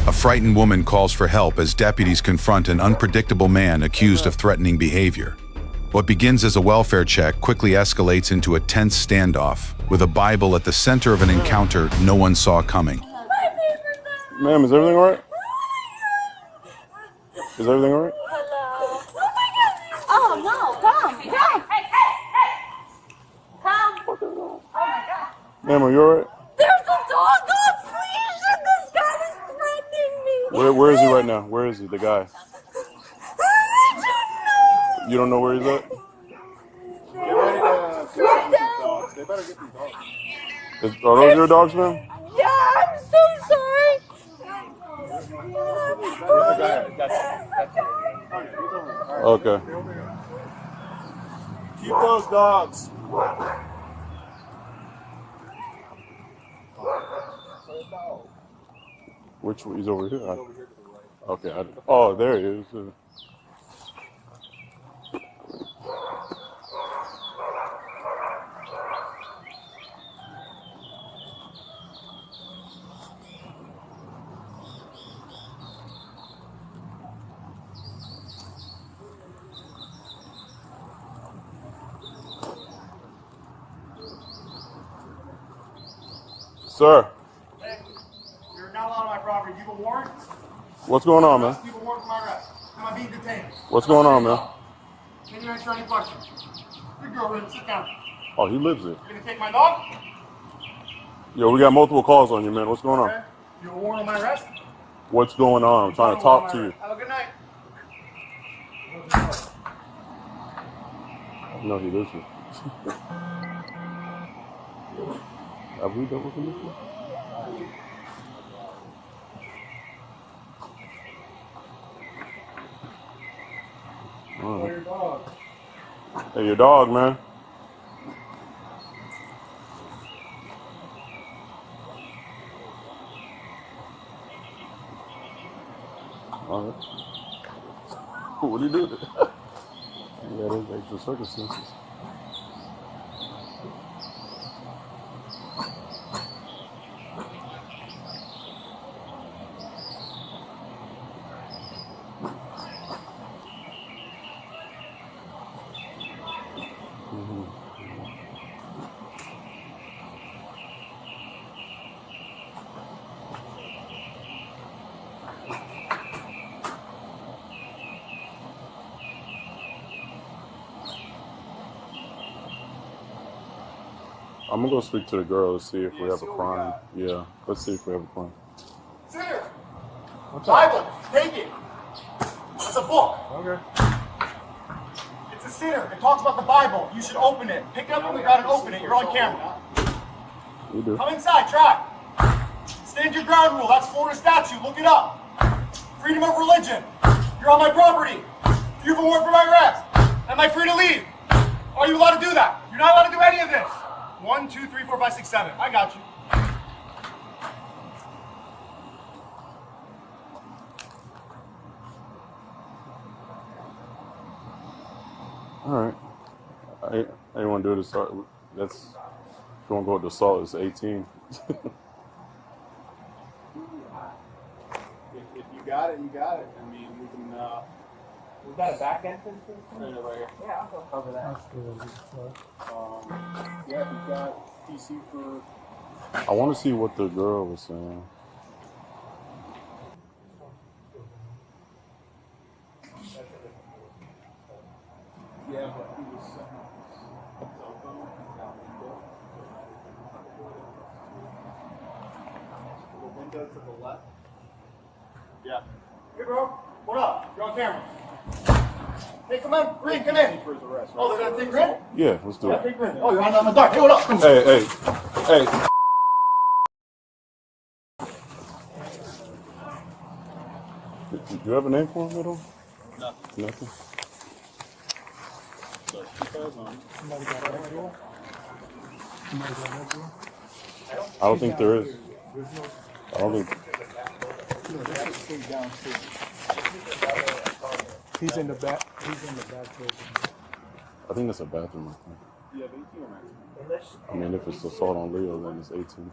A frightened woman calls for help as deputies confront an unpredictable man accused of threatening behavior. What begins as a welfare check quickly escalates into a tense standoff, with a Bible at the center of an encounter no one saw coming. Ma'am, is everything all right? Is everything all right? Hello. Oh no, come. Come. Oh my God. Ma'am, are you all right? There's a dog. Oh, please. This guy is threatening me. Where is he right now? Where is he, the guy? I don't know. You don't know where he's at? Get ready to get these dogs. They better get these dogs. Are those your dogs, ma'am? Yeah, I'm so sorry. Okay. Keep those dogs. Which one? He's over here? Okay. Oh, there he is. Sir. Hey, you're not allowed on my property. Do you have a warrant? What's going on, man? Do you have a warrant for my arrest? Am I being detained? What's going on, man? Can you answer any questions? Good girl, Rin, sit down. Oh, he lives there. You're gonna take my dog? Yo, we got multiple calls on you, man. What's going on? Okay. You have a warrant on my arrest? What's going on? I'm trying to talk to you. Have a good night. No, he lives here. Have we dealt with him before? Oh, your dog. Hey, your dog, man. All right. What do you do? Yeah, there's extra circumstances. I'm gonna go speak to the girl to see if we have a crime. Yeah, let's see if we have a crime. Sinner! Bible, take it. It's a book. Okay. It's a sinner. It talks about the Bible. You should open it. Pick it up when we got it, open it. You're on camera. We do. Come inside, try. Stand your ground rule. That's Florida statute. Look it up. Freedom of religion. You're on my property. Do you have a warrant for my arrest? Am I free to leave? Are you allowed to do that? You're not allowed to do any of this. 1, 2, 3, 4, 5, 6, 7. I got you. All right. I didn't want to do it assault. That's if you want to go with the assault, it's 18. If you got it, you got it. I mean, we can. We got a back entrance or something? Right here. Yeah, I'll go cover that. Yeah, if you got PC for. I want to see what the girl was saying. Yeah, but he was setting up his cell phone out the window to the left. Yeah. Hey, bro. What up? You're on camera. Hey, come on. Green, come in. For his arrest, right? Oh, they're gonna take Green? Yeah, let's do Yeah, it. take Green. Oh, you're on the dark. Hey, what up? Come on. Hey. Do you have a name for him at all? Nothing. So keep eyes on. Somebody got that door? Somebody got that door? I don't think there is. I don't think. He's in the back. He's in the back door. I think that's a bathroom. You have 18 or 19? I mean, if it's assault on Leo, then it's 18.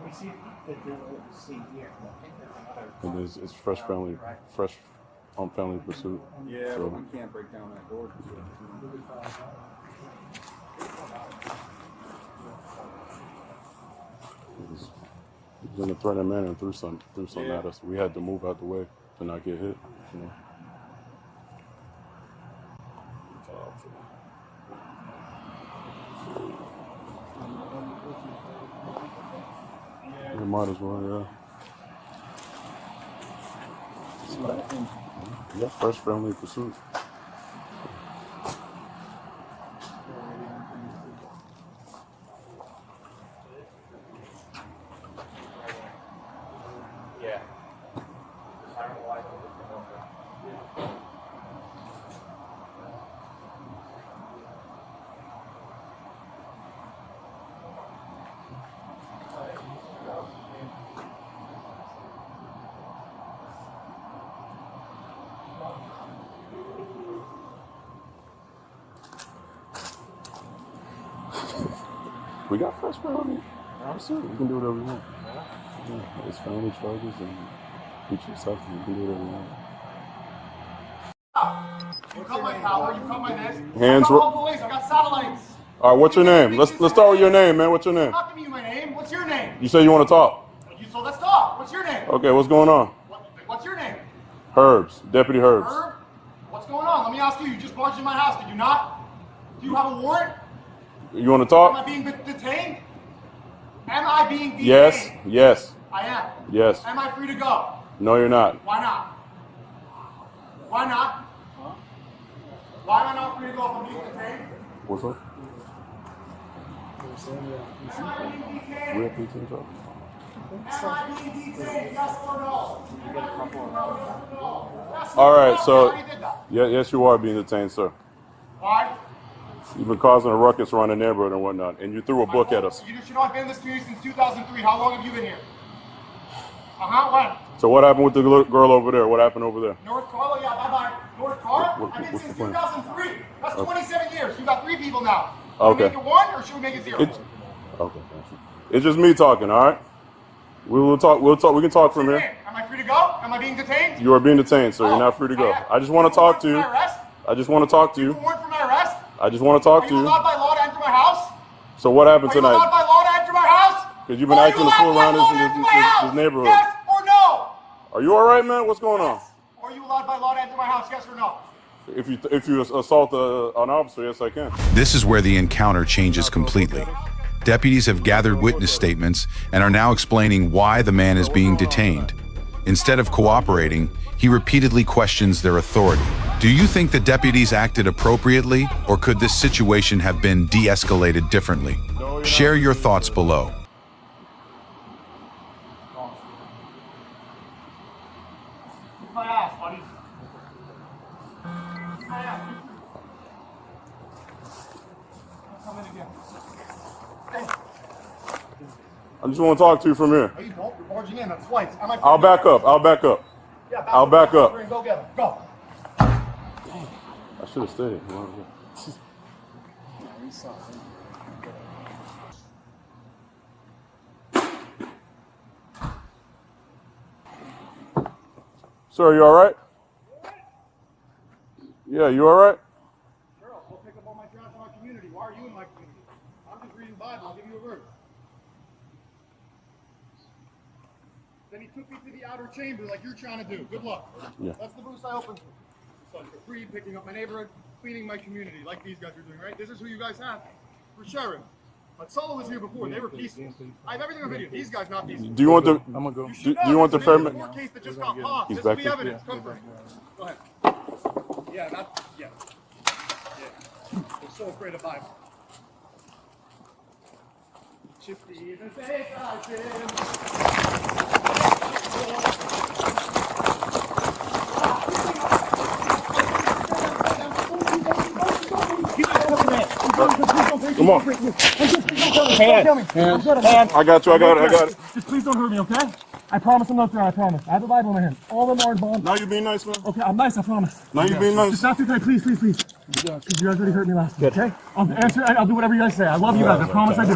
We see the door. See here. I think there's another And it's fresh family pursuit. Yeah, So, but we can't break down that door. he was in a threatening manner and threw something at us. We had to move out the way to not get hit. You know. You might as well, yeah. Yeah, fresh family pursuit. We got fresh family. Absolutely. You can do whatever you want. Yeah, it's family charges and teach yourself. You can do whatever you want. You cut my power, you cut my this. Hands I got all police, I got satellites. All right, what's your name? Let's start with your name, man. What's your name? I'm not giving you my name. What's your name? You say you want to talk. So let's talk. What's your name? Okay, what's going on? What's your name? Herbs, Deputy Herbs. Herb? What's going on? Let me ask you. You just barged in my house, did you not? Do you have a warrant? You want to Am I talk? being detained? Am I being detained? Yes, yes, I am. yes. Am I free to go? No, you're not. Why not? Why not? Why am I not free to go if I'm being detained? What's up? Am I being detained? We're at PC talk. Am I being detained? Yes or no? All right, so I already did that. yes, you are being detained, sir. Why? You've been causing a ruckus around the neighborhood and whatnot, and you threw a book at us. You know I've been in this community since 2003. How long have you been here? When? So what happened with the girl over there? What happened over there? North Carlo? Yeah, bye-bye. North Carlo? I've been what's since the plan? 2003. That's 27 years. You got 3 people now. Okay. Should we make it 1 or should we make it 0? Okay. It's just me talking. All right. We will talk. We can talk from here. Am I free to go? Am I being detained? You are being detained, sir. You're not free to go. I just want to talk to you. I just want to talk to you. Warrant for my arrest? I just want to talk Are to you you. allowed by law to enter my house? So what happened Are you allowed tonight? by law to enter my house? Because you've been Are acting you a fool allowed by around law to enter my house? this neighborhood. Yes or no? Are you all right, man? What's going on? Are you allowed by law to enter my house? Yes or no? If you assault an officer, yes, I can. This is where the encounter changes completely. Deputies have gathered witness statements and are now explaining why the man is being detained. Instead of cooperating, he repeatedly questions their authority. Do you think the deputies acted appropriately, or could this situation have been de-escalated differently? Share your thoughts below. Kick my ass, buddy. Kick my ass. Come in again. I just want to talk to you from here. Oh, you don't? You're barging in. That's flights. Am I free I'll to back go? up. I'll back up. Yeah, I'll back up. Go get him. Go. I should have stayed. Sir, you all right? Yeah, you all right? Sure, I'll go pick up all my trash in my community. Why are you in my community? I'm just reading the Bible. I'll give you a verse. Then he took me to the outer chamber like you're trying to do. Good luck. Yeah. That's the boost I opened. So for free, picking up my neighborhood, cleaning my community like these guys are doing, right? This is who you guys have for sharing. But Solo was here before. They were peaceful. I have everything on video. These guys not peaceful. Do you want the? I'm gonna go. Do you want the There's a fair? court case that just got paused. He's This will back be there? evidence. Come for it. Go ahead. Yeah, not yeah. Yeah. They're so afraid of Bible. Shifty the face I Come on. I got you. I got it. Just please don't hurt me, okay? I promise I'm not there, I promise. I have a Bible in my hand. All of them are in bond. Now you being nice, man. Okay, I'm nice, I promise. Now you being nice. Just not too tight, please. Because you guys already hurt me last time, okay? I'll do whatever you guys say. I love you guys, I promise I do.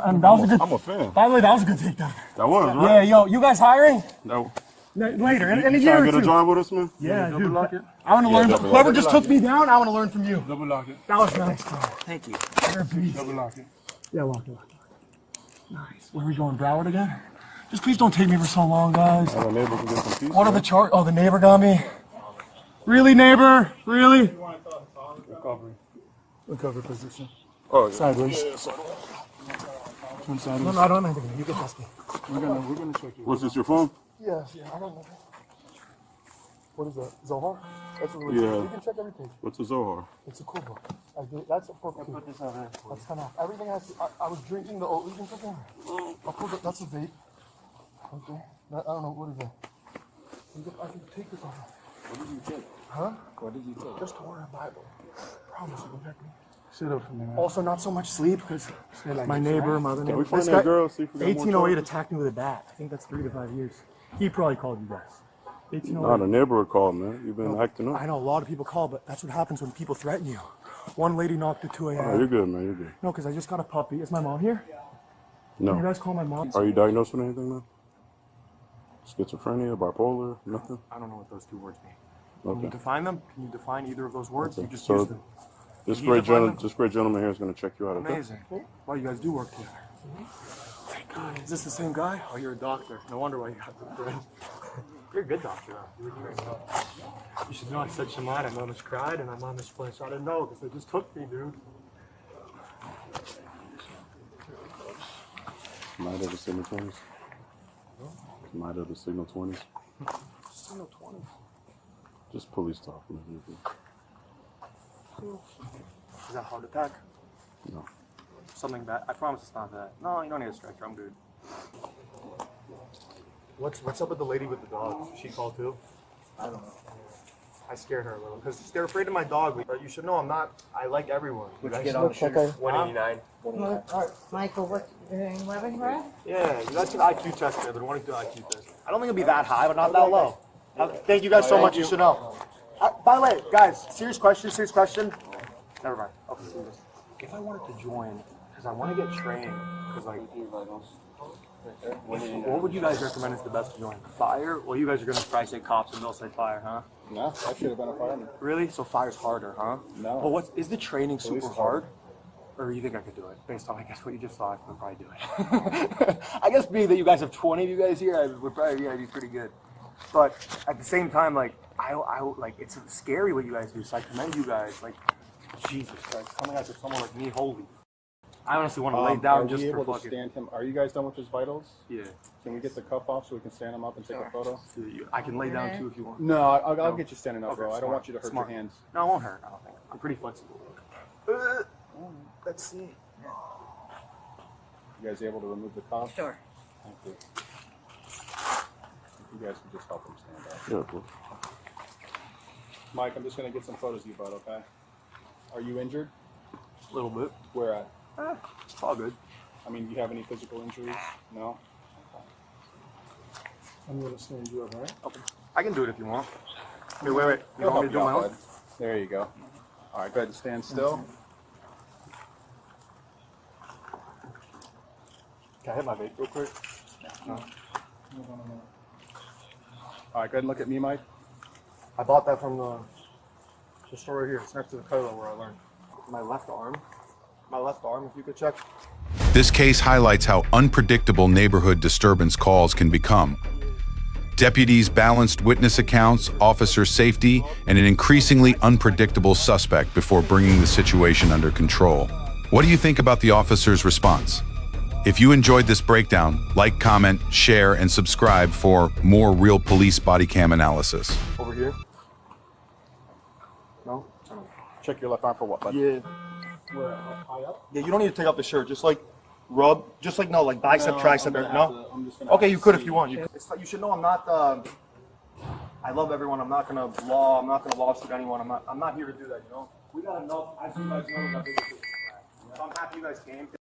And that was a good... I'm a fan. By the way, that was a good takedown. That was right. Yeah, yo, you guys hiring? That, Later, in a You year trying or to get a two. job with us, man? Yeah, Double dude. lock it. I want to learn. double Whoever lock it. just took me down, I want to learn from you. Double lock it. That was nice, bro. Thank you. You're a beast. Double lock it. Yeah, lock it. Nice. Where are we going, Broward again? Just please don't take me for so long, guys. Our neighbor can get some peace. What are the charges? Oh, the neighbor got me. Really, neighbor? Really? Recovery. Recovery position. Oh, yeah. Sideways. Turn sideways. No, I don't have anything. You can test me. We're gonna check you. What's this, your phone? Yeah, I don't know. What is that? Zohar? That's a Yeah. You can check everything. What's a Zohar? It's a cool book. That's a book too. That's kind of everything has. I was drinking the oat. You can check it. I'll put it. That's a vape. Okay. I don't know what is that. I can take this off. What did you take? Huh? What did you take? Just to order a Bible. Promise you can check me. Sit up for me, man. Also, not so much sleep because like my this, neighbor, right? my other Can neighbor. we find This that guy, girl? See if we got more 1808 charges? attacked me with a bat. I think that's 3 to 5 years. He probably called you guys. Nah, 1808. the neighborhood called, man. You've been acting up. I know a lot of people call, but that's what happens when people threaten you. One lady knocked at 2 a.m. Oh, you're good, man. You're good. No, because I just got a puppy. Is my mom here? Can you No. guys call my mom? Are you diagnosed with anything, man? Schizophrenia, bipolar, nothing? I don't know what those 2 words mean. Can Okay. you define them? Can you define either of those words? Okay. You just So, use them. This Can you great, define them? gentleman here is going to check you out, okay? Amazing. Well, you guys do work together. Thank God. Is this the same guy? Oh, you're a doctor. No wonder why you got the thread. You're a good doctor, though. You should know I said Shemad. I almost cried and I'm on this place. I didn't know because they just took me, dude. Might have the signal 20s. Might have the signal 20s. Signal 20. Just police talk. Man. Is that heart attack? No. Something bad? I promise it's not that. No, you don't need a stretcher. I'm good. What's up with the lady with the dogs? She called too? I don't know. I scared her a little because they're afraid of my dog. But you should know I'm not. I like everyone. Would you get on the sugar? 189. Michael, what, you're in 11th grade? Yeah, that's an IQ test there. They're wanting to do an IQ test. I don't think it'll be that high, but not that low. Thank you guys so much. You should know. By the way, guys, serious question. Never mind. Okay. If I wanted to join, because I want to get trained, because like, what would you guys recommend is the best to join? Fire? Well, you guys are gonna probably say cops and they'll say fire, huh? No, I should have been a fireman. Really? So fire's harder, huh? No. But is the training super is hard? Or you think I could do it? Based on, I guess, what you just saw, I could probably do it. I guess being that you guys have 20 of you guys here, I would probably, be pretty good. But at the same time, like, I like, it's scary what you guys do, so I commend you guys. Like, Jesus Christ, coming after someone like me, holy. I honestly want to lay down just for fucking. Stand him? Are you guys done with his vitals? Yeah. Can we get the cuff off so we can stand him up and take a photo? I can lay down too if you want. No, I'll get you standing up, Okay, bro. I don't smart, want you to hurt smart. your hands. No, it won't hurt, I don't think. I'm pretty flexible. Let's see. You guys able to remove the cuff? Sure. Thank you. If you guys can just help him stand up. Yeah, bro. Mike, I'm just going to get some photos of you, bud, okay? Are you injured? A little bit. Where at? It's all good. I mean, do you have any physical injuries? No? I'm going to stand you up, all right? Okay. I can do it if you want. Hey, wait. You want me to do my own? There you go. All right, go ahead and stand still. Can I hit my vape real quick? No. All right, go ahead and look at me, Mike. I bought that from the store right here. It's next to the Kola where I learned. My left arm, if you could check. This case highlights how unpredictable neighborhood disturbance calls can become. Deputies balanced witness accounts, officer safety, and an increasingly unpredictable suspect before bringing the situation under control. What do you think about the officer's response? If you enjoyed this breakdown, like, comment, share, and subscribe for more real police body cam analysis. Over here? No? Check your left arm for what, bud? Yeah. Where? High up? Yeah, you don't need to take off the shirt. Just like rub, like bicep, tricep. No? I'm just gonna Okay, have you to could if see. you want. You should know I'm not, I love everyone. I'm not gonna lawsuit anyone. I'm not here to do that, you know? We got enough, as you guys know, we got bigger things. So I'm happy you guys came.